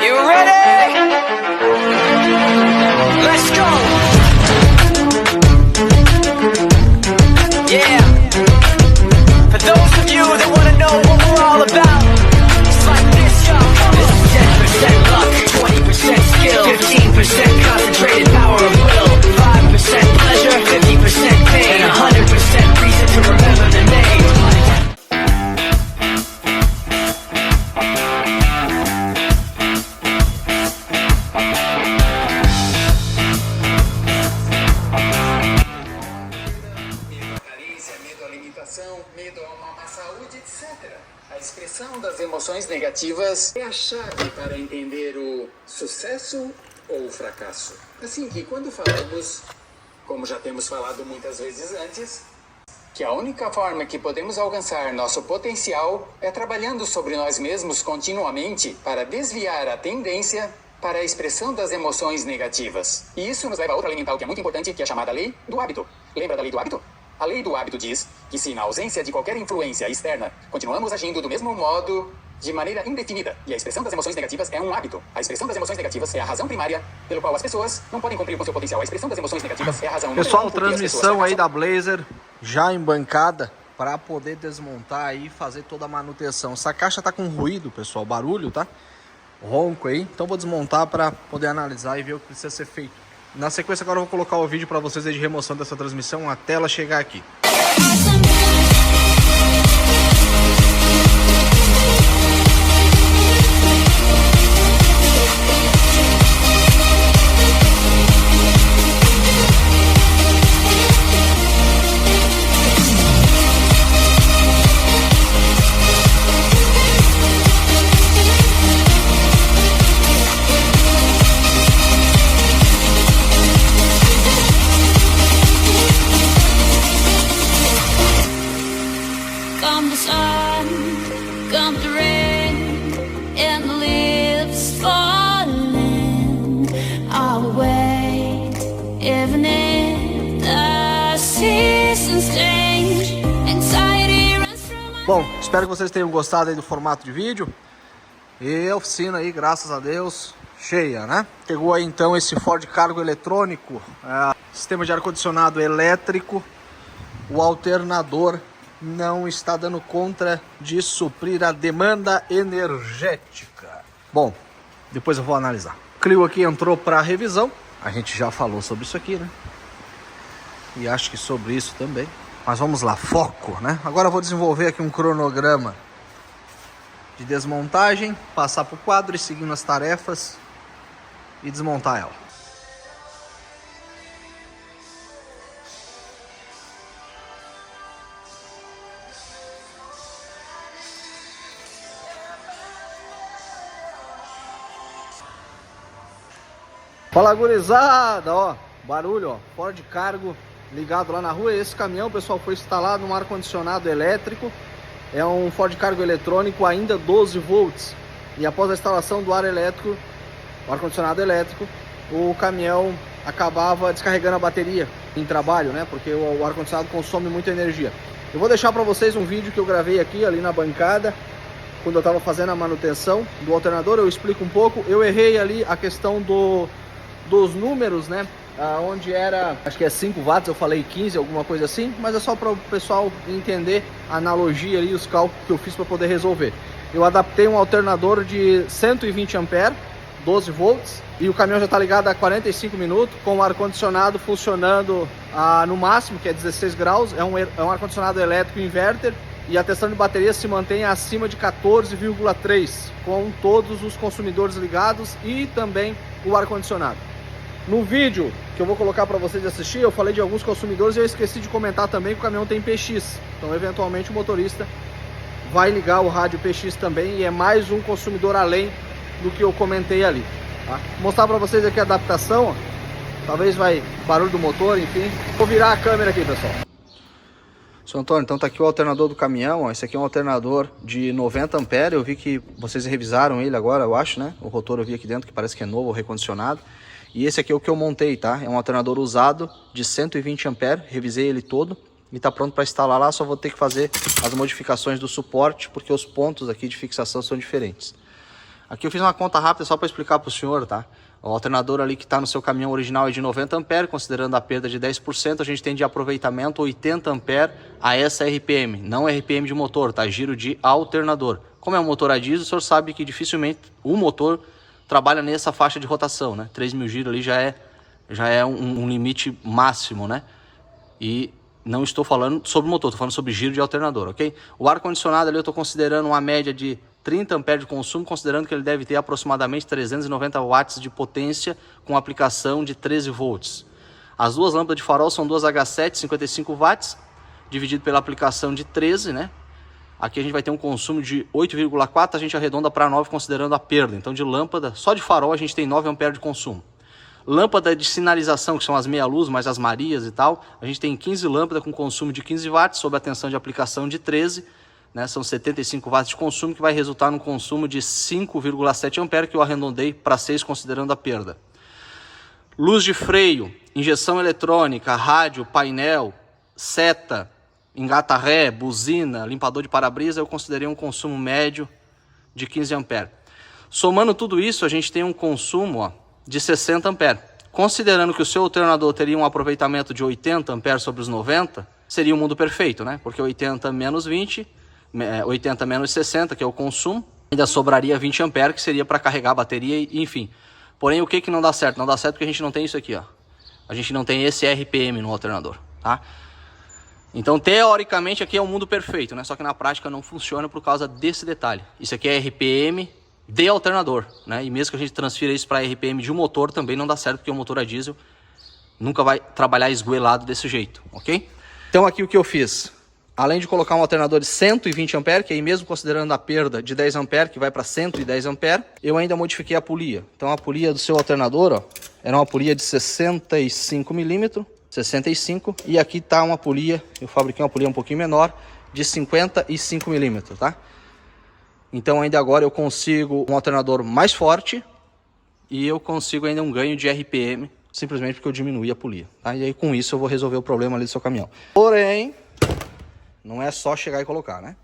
You ready? Let's go. Yeah. For those of you that want to know what we're all about, it's like this, y'all. This is 10% luck, 20% skill, 15% concentrated power of will, 5% pleasure, 50% pain, and 100% reason to remember the name. Medo a uma má saúde, etc. A expressão das emoções negativas é a chave para entender o sucesso ou o fracasso. Assim que quando falamos, como já temos falado muitas vezes antes, que a única forma que podemos alcançar nosso potencial é trabalhando sobre nós mesmos continuamente para desviar a tendência para a expressão das emoções negativas. E isso nos leva a outra lei mental que é muito importante, que é chamada lei do hábito. Lembra da lei do hábito? A lei do hábito diz que se na ausência de qualquer influência externa, continuamos agindo do mesmo modo de maneira indefinida. E a expressão das emoções negativas é um hábito. A expressão das emoções negativas é a razão primária pelo qual as pessoas não podem cumprir com seu potencial. A expressão das emoções negativas é a razão... Pessoal, transmissão aí da Blazer, já embancada, para poder desmontar aí e fazer toda a manutenção. Essa caixa tá com ruído, pessoal, barulho, tá? Ronco aí. Então vou desmontar para poder analisar e ver o que precisa ser feito. Na sequência agora eu vou colocar o vídeo para vocês aí de remoção dessa transmissão até ela chegar aqui. Come the sun, come the rain, and the leaves falling our way. Even if the seasons change, anxiety runs from... Bom, espero que vocês tenham gostado aí do formato de vídeo. E a oficina aí, graças a Deus, cheia, né? Chegou aí então esse Ford Cargo eletrônico, sistema de ar-condicionado elétrico, o alternador não está dando conta de suprir a demanda energética. Bom, depois eu vou analisar. O Clio aqui entrou para revisão. A gente já falou sobre isso aqui, né? E acho que sobre isso também. Mas vamos lá, foco, né? Agora eu vou desenvolver aqui um cronograma de desmontagem, passar para o quadro e seguindo as tarefas e desmontar ela. Fala, gurizada, ó, barulho, ó, Ford Cargo ligado lá na rua. Esse caminhão, pessoal, foi instalado um ar-condicionado elétrico. É um Ford Cargo eletrônico, ainda 12 volts. E após a instalação do ar elétrico, o ar-condicionado elétrico, o caminhão acabava descarregando a bateria em trabalho, né? Porque o ar-condicionado consome muita energia. Eu vou deixar para vocês um vídeo que eu gravei aqui, ali na bancada, quando eu estava fazendo a manutenção do alternador. Eu explico um pouco. Eu errei ali a questão dos números, né? Onde era, acho que é 5 watts, eu falei 15, alguma coisa assim, mas é só para o pessoal entender a analogia ali, os cálculos que eu fiz para poder resolver. Eu adaptei um alternador de 120 ampere, 12 volts, e o caminhão já está ligado há 45 minutos, com o ar-condicionado funcionando no máximo, que é 16 graus, é um ar-condicionado elétrico inverter, e a tensão de bateria se mantém acima de 14,3, com todos os consumidores ligados e também o ar-condicionado. No vídeo que eu vou colocar para vocês assistir, eu falei de alguns consumidores e eu esqueci de comentar também que o caminhão tem PX. Então, eventualmente, o motorista vai ligar o rádio PX também e é mais um consumidor além do que eu comentei ali. Tá? Vou mostrar para vocês aqui a adaptação, ó. Talvez vai barulho do motor, enfim. Vou virar a câmera aqui, pessoal. Seu Antônio, então tá aqui o alternador do caminhão, ó. Esse aqui é um alternador de 90 ampere. Eu vi que vocês revisaram ele agora, eu acho, né? O rotor eu vi aqui dentro que parece que é novo, recondicionado. E esse aqui é o que eu montei, tá? É um alternador usado de 120 ampere, revisei ele todo e tá pronto para instalar lá. Só vou ter que fazer as modificações do suporte, porque os pontos aqui de fixação são diferentes. Aqui eu fiz uma conta rápida só para explicar para o senhor, tá? O alternador ali que está no seu caminhão original é de 90 A, considerando a perda de 10%, a gente tem de aproveitamento 80 A a essa RPM, não RPM de motor, tá? Giro de alternador. Como é um motor a diesel, o senhor sabe que dificilmente o motor trabalha nessa faixa de rotação, né? 3.000 giros ali já é um limite máximo, né? E não estou falando sobre motor, estou falando sobre giro de alternador, ok? O ar-condicionado ali eu estou considerando uma média de 30 A de consumo, considerando que ele deve ter aproximadamente 390 watts de potência com aplicação de 13 volts. As duas lâmpadas de farol são duas H7, 55 watts, dividido pela aplicação de 13, né? Aqui a gente vai ter um consumo de 8,4, a gente arredonda para 9 considerando a perda. Então de lâmpada, só de farol a gente tem 9 A de consumo. Lâmpada de sinalização, que são as meia-luz, mais as marias e tal, a gente tem 15 lâmpadas com consumo de 15 watts, sob a tensão de aplicação de 13, né? São 75 watts de consumo, que vai resultar num consumo de 5,7 A, que eu arredondei para 6 considerando a perda. Luz de freio, injeção eletrônica, rádio, painel, seta, engata ré, buzina, limpador de para-brisa, eu considerei um consumo médio de 15 A. Somando tudo isso, a gente tem um consumo, ó, de 60 A. Considerando que o seu alternador teria um aproveitamento de 80 A sobre os 90, seria o mundo perfeito, né? Porque 80 menos 20, 80 menos 60, que é o consumo, ainda sobraria 20 A, que seria para carregar a bateria, enfim. Porém, o que não dá certo? Não dá certo porque a gente não tem isso aqui, ó. A gente não tem esse RPM no alternador, tá? Então, teoricamente, aqui é o mundo perfeito, né? Só que na prática não funciona por causa desse detalhe. Isso aqui é RPM de alternador, né? E mesmo que a gente transfira isso para RPM de um motor, também não dá certo, porque o motor a diesel nunca vai trabalhar esgoelado desse jeito, ok? Então, aqui o que eu fiz? Além de colocar um alternador de 120 A, que aí mesmo considerando a perda de 10 A, que vai para 110 A, eu ainda modifiquei a polia. Então a polia do seu alternador, ó, era uma polia de 65 milímetros, 65, e aqui tá uma polia, eu fabriquei uma polia um pouquinho menor, de 55 milímetros, tá? Então ainda agora eu consigo um alternador mais forte e eu consigo ainda um ganho de RPM, simplesmente porque eu diminuí a polia, tá? E aí com isso eu vou resolver o problema ali do seu caminhão. Porém, não é só chegar e colocar, né?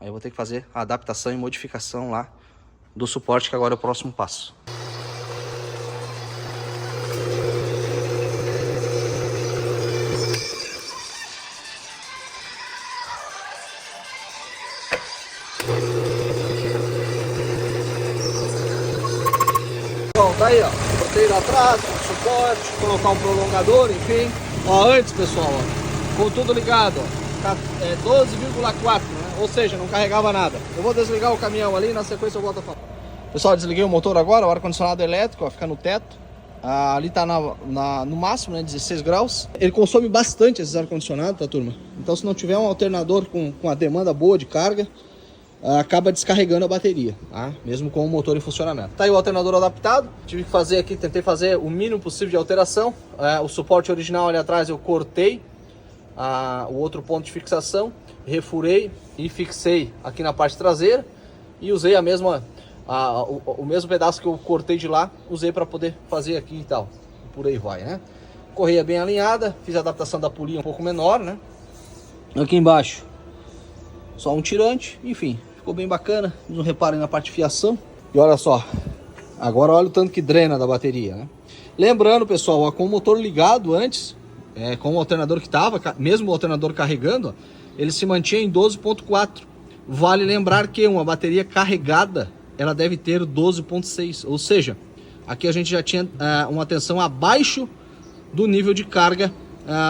Aí eu vou ter que fazer a adaptação e modificação lá do suporte, que agora é o próximo passo. Bom, tá aí, ó. Botei lá atrás, suporte, colocar um prolongador, enfim. Ó, antes, pessoal, ó, com tudo ligado, ó. 12,4, né? Ou seja, não carregava nada. Eu vou desligar o caminhão ali, na sequência eu volto a falar. Pessoal, desliguei o motor agora, o ar-condicionado elétrico, ó, fica no teto. Ali tá no máximo, né, 16 graus. Ele consome bastante esses ar-condicionado, tá, turma? Então se não tiver um alternador com a demanda boa de carga, acaba descarregando a bateria, tá? Mesmo com o motor em funcionamento. Tá aí o alternador adaptado. Tive que fazer aqui, tentei fazer o mínimo possível de alteração. O suporte original ali atrás eu cortei o outro ponto de fixação, refurei e fixei aqui na parte traseira e usei o mesmo pedaço que eu cortei de lá, usei para poder fazer aqui e tal, por aí vai, né? Correia bem alinhada, fiz a adaptação da polia um pouco menor, né? Aqui embaixo só um tirante, enfim, ficou bem bacana. Não reparem na parte de fiação. E olha só, agora olha o tanto que drena da bateria, né? Lembrando, pessoal, ó, com o motor ligado antes, com o alternador que estava, mesmo o alternador carregando, ó, ele se mantinha em 12,4. Vale lembrar que uma bateria carregada, ela deve ter 12,6. Ou seja, aqui a gente já tinha uma tensão abaixo do nível de carga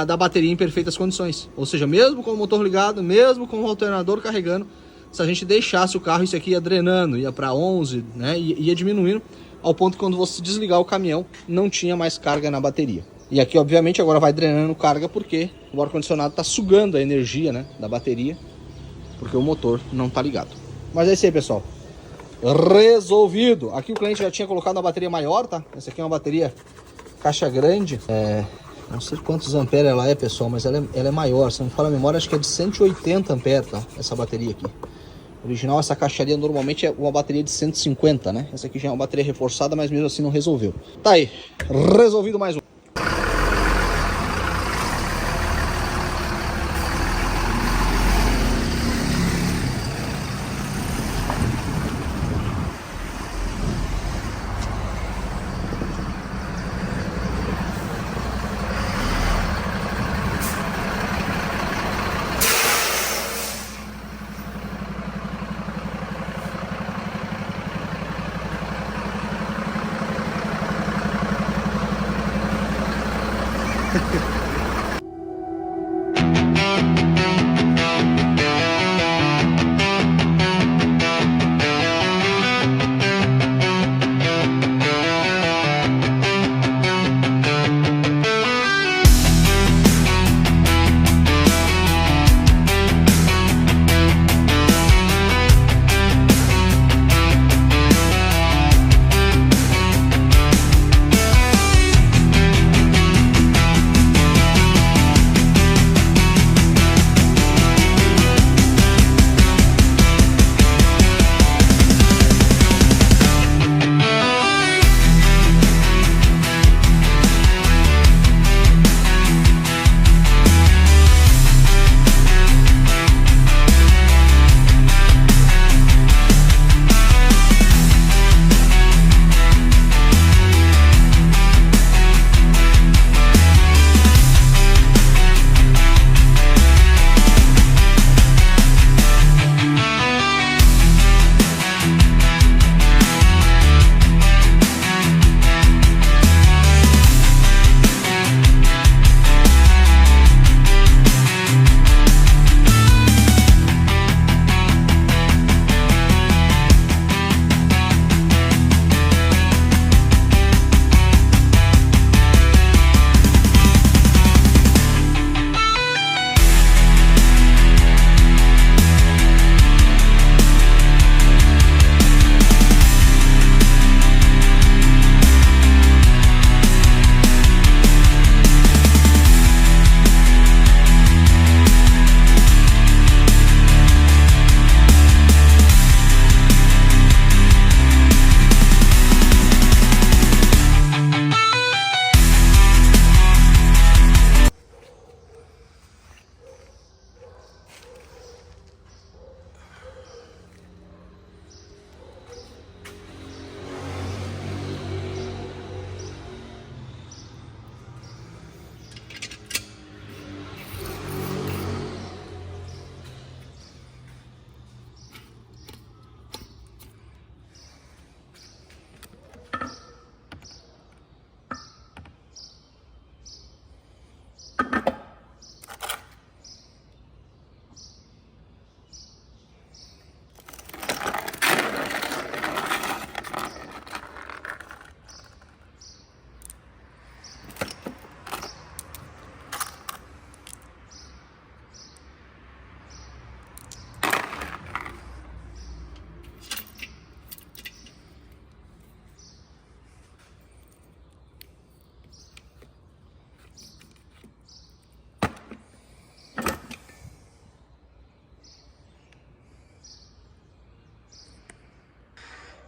da bateria em perfeitas condições. Ou seja, mesmo com o motor ligado, mesmo com o alternador carregando, se a gente deixasse o carro, isso aqui ia drenando, ia para 11, né, ia diminuindo, ao ponto que quando você desligar o caminhão, não tinha mais carga na bateria. E aqui, obviamente, agora vai drenando carga, porque o ar-condicionado está sugando a energia, né, da bateria, porque o motor não está ligado. Mas é isso aí, pessoal. Resolvido. Aqui o cliente já tinha colocado uma bateria maior, tá? Essa aqui é uma bateria caixa grande. Não sei quantos amperes ela é, pessoal, mas ela é maior. Se não me fala a memória, acho que é de 180 amperes, tá? Essa bateria aqui. Original, essa caixaria normalmente é uma bateria de 150, né? Essa aqui já é uma bateria reforçada, mas mesmo assim não resolveu. Tá aí, resolvido mais um.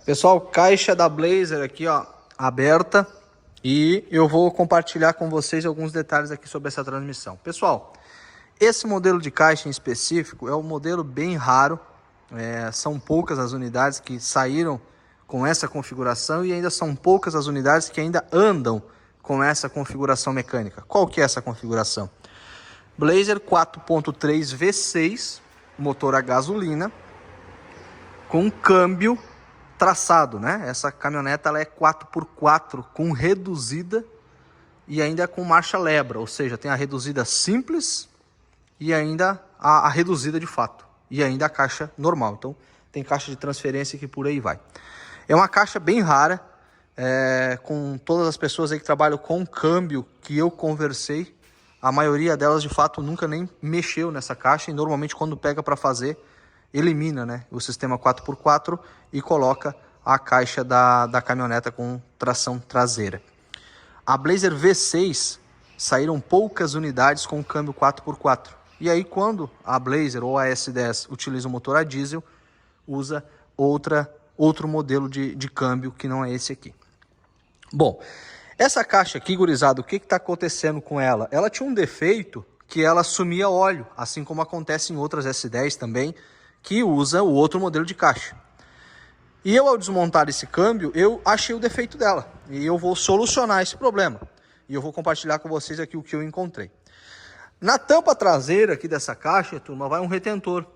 Pessoal, caixa da Blazer aqui, ó, aberta. E eu vou compartilhar com vocês alguns detalhes aqui sobre essa transmissão. Pessoal, esse modelo de caixa em específico é um modelo bem raro. São poucas as unidades que saíram com essa configuração e ainda são poucas as unidades que ainda andam com essa configuração mecânica. Qual que é essa configuração? Blazer 4.3 V6, motor a gasolina, com câmbio traçado, né? Essa caminhoneta ela é 4x4 com reduzida e ainda com marcha lebra, ou seja, tem a reduzida simples e ainda a reduzida de fato, e ainda a caixa normal. Então tem caixa de transferência que por aí vai. É uma caixa bem rara, com todas as pessoas aí que trabalham com câmbio que eu conversei, a maioria delas de fato nunca nem mexeu nessa caixa e normalmente quando pega para fazer elimina, né, o sistema 4x4 e coloca a caixa da caminhoneta com tração traseira. A Blazer V6 saíram poucas unidades com câmbio 4x4. E aí quando a Blazer ou a S10 utiliza o motor a diesel, usa outro modelo de câmbio que não é esse aqui. Bom, essa caixa aqui, gurizada, o que está acontecendo com ela? Ela tinha um defeito que ela sumia óleo, assim como acontece em outras S10 também, que usa o outro modelo de caixa. E eu, ao desmontar esse câmbio, eu achei o defeito dela. E eu vou solucionar esse problema. E eu vou compartilhar com vocês aqui o que eu encontrei. Na tampa traseira aqui dessa caixa, turma, vai um retentor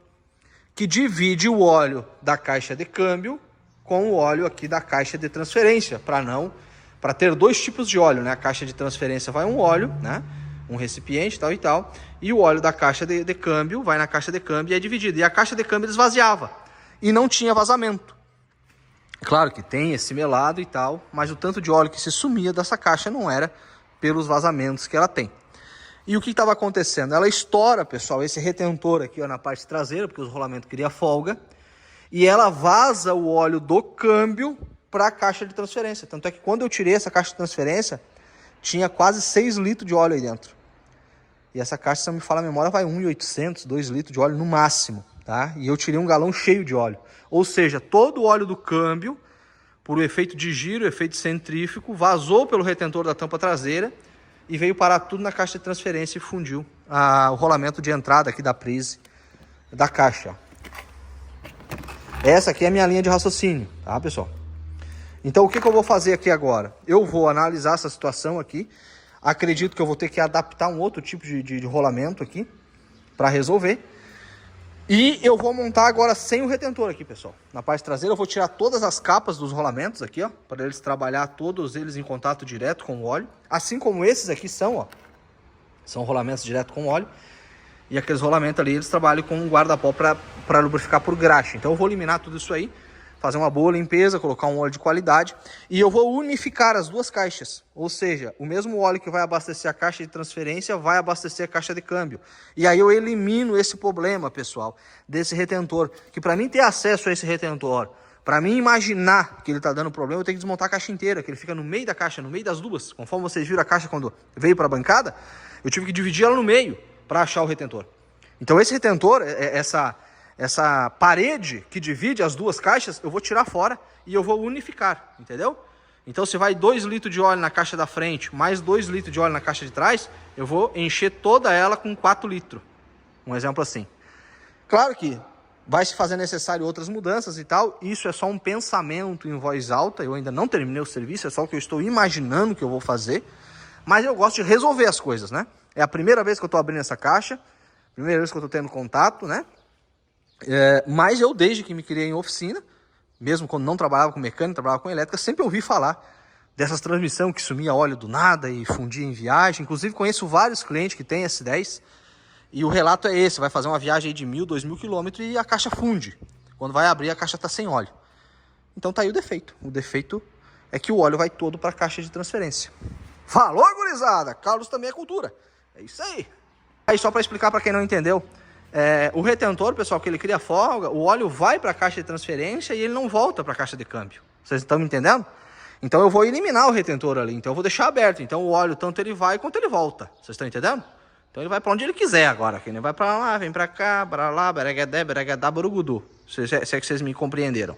que divide o óleo da caixa de câmbio com o óleo aqui da caixa de transferência, para ter dois tipos de óleo, né? A caixa de transferência vai um óleo, né? Um recipiente, tal e tal, e o óleo da caixa de câmbio vai na caixa de câmbio e é dividido. E a caixa de câmbio esvaziava e não tinha vazamento. Claro que tem esse melado e tal, mas o tanto de óleo que se sumia dessa caixa não era pelos vazamentos que ela tem. E o que estava acontecendo? Ela estoura, pessoal, esse retentor aqui, ó, na parte traseira, porque os rolamentos queriam folga, e ela vaza o óleo do câmbio para a caixa de transferência. Tanto é que quando eu tirei essa caixa de transferência, tinha quase 6 litros de óleo aí dentro. E essa caixa, se não me fala a memória, vai 1.800, 2 litros de óleo no máximo, tá? E eu tirei um galão cheio de óleo. Ou seja, todo o óleo do câmbio, por efeito de giro, efeito centrífugo, vazou pelo retentor da tampa traseira e veio parar tudo na caixa de transferência e fundiu o rolamento de entrada aqui da prise da caixa. Essa aqui é a minha linha de raciocínio, tá, pessoal? Então, o que eu vou fazer aqui agora? Eu vou analisar essa situação aqui. Acredito que eu vou ter que adaptar um outro tipo de rolamento aqui para resolver. E eu vou montar agora sem o retentor aqui, pessoal. Na parte traseira eu vou tirar todas as capas dos rolamentos aqui, ó, para eles trabalhar todos eles em contato direto com o óleo. Assim como esses aqui são, ó. São rolamentos direto com óleo. E aqueles rolamentos ali, eles trabalham com um guarda-pó para lubrificar por graxa. Então eu vou eliminar tudo isso aí, fazer uma boa limpeza, colocar um óleo de qualidade. E eu vou unificar as duas caixas. Ou seja, o mesmo óleo que vai abastecer a caixa de transferência vai abastecer a caixa de câmbio. E aí eu elimino esse problema, pessoal, desse retentor. Que para mim ter acesso a esse retentor, para mim imaginar que ele está dando problema, eu tenho que desmontar a caixa inteira, que ele fica no meio da caixa, no meio das duas. Conforme vocês viram a caixa quando veio para a bancada, eu tive que dividir ela no meio para achar o retentor. Então esse retentor, essa parede que divide as duas caixas, eu vou tirar fora e eu vou unificar, entendeu? Então se vai 2 litros de óleo na caixa da frente, mais 2 litros de óleo na caixa de trás, eu vou encher toda ela com 4 litros. Um exemplo assim. Claro que vai se fazer necessário outras mudanças e tal, isso é só um pensamento em voz alta, eu ainda não terminei o serviço, é só o que eu estou imaginando que eu vou fazer, mas eu gosto de resolver as coisas, né? É a primeira vez que eu estou abrindo essa caixa, primeira vez que eu estou tendo contato, né? Mas eu, desde que me criei em oficina, mesmo quando não trabalhava com mecânica, trabalhava com elétrica, sempre ouvi falar dessas transmissões que sumia óleo do nada e fundia em viagem. Inclusive conheço vários clientes que têm S10 e o relato é esse, vai fazer uma viagem aí de 1.000, 2.000 quilômetros e a caixa funde. Quando vai abrir, a caixa está sem óleo. Então tá aí o defeito. O defeito é que o óleo vai todo para a caixa de transferência. Falou, gurizada! Carlos também é cultura. É isso aí. Aí só para explicar para quem não entendeu, o retentor, pessoal, que ele cria folga, o óleo vai para a caixa de transferência e ele não volta para a caixa de câmbio. Vocês estão me entendendo? Então eu vou eliminar o retentor ali, então eu vou deixar aberto. Então o óleo, tanto ele vai quanto ele volta. Vocês estão entendendo? Então ele vai para onde ele quiser agora. Quem vai para lá, vem para cá, para lá, beregadé, beregadá, burugudu. Se é que vocês me compreenderam.